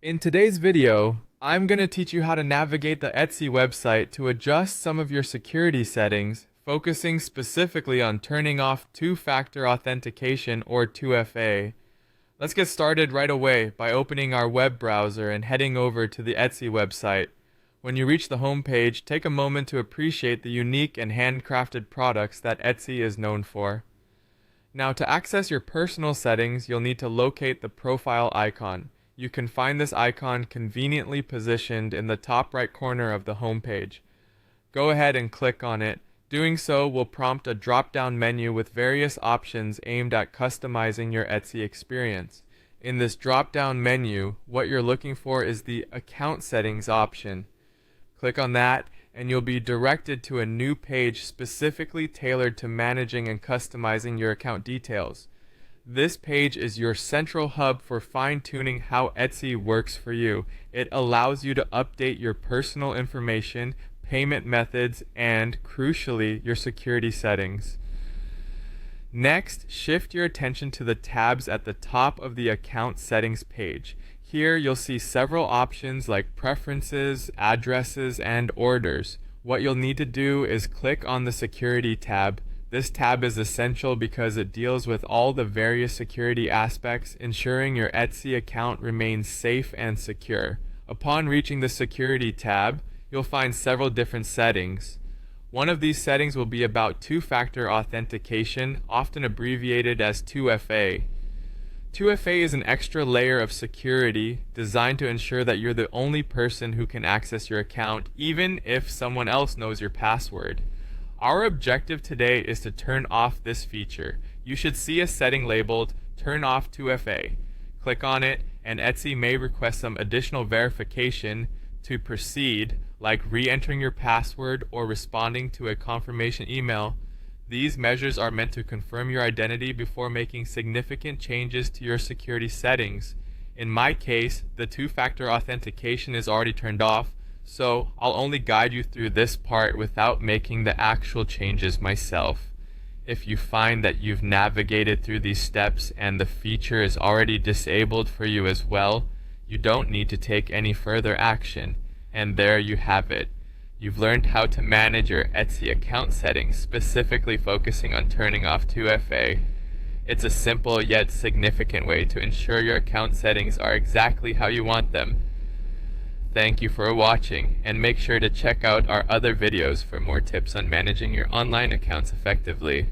In today's video, I'm going to teach you how to navigate the Etsy website to adjust some of your security settings, focusing specifically on turning off two-factor authentication or 2FA. Let's get started right away by opening our web browser and heading over to the Etsy website. When you reach the home page, take a moment to appreciate the unique and handcrafted products that Etsy is known for. Now, to access your personal settings, you'll need to locate the profile icon. You can find this icon conveniently positioned in the top right corner of the home page. Go ahead and click on it. Doing so will prompt a drop-down menu with various options aimed at customizing your Etsy experience. In this drop-down menu, what you're looking for is the Account Settings option. Click on that, and you'll be directed to a new page specifically tailored to managing and customizing your account details. This page is your central hub for fine-tuning how Etsy works for you. It allows you to update your personal information, payment methods, and, crucially, your security settings. Next, shift your attention to the tabs at the top of the Account Settings page. Here you'll see several options like Preferences, Addresses, and Orders. What you'll need to do is click on the Security tab. This tab is essential because it deals with all the various security aspects, ensuring your Etsy account remains safe and secure. Upon reaching the Security tab, you'll find several different settings. One of these settings will be about two-factor authentication, often abbreviated as 2FA. 2FA is an extra layer of security designed to ensure that you're the only person who can access your account, even if someone else knows your password. Our objective today is to turn off this feature. You should see a setting labeled Turn Off 2FA. Click on it, and Etsy may request some additional verification to proceed, like re-entering your password or responding to a confirmation email. These measures are meant to confirm your identity before making significant changes to your security settings. In my case, the two-factor authentication is already turned off, so I'll only guide you through this part without making the actual changes myself. If you find that you've navigated through these steps and the feature is already disabled for you as well, you don't need to take any further action. And there you have it. You've learned how to manage your Etsy account settings, specifically focusing on turning off 2FA. It's a simple yet significant way to ensure your account settings are exactly how you want them. Thank you for watching, and make sure to check out our other videos for more tips on managing your online accounts effectively.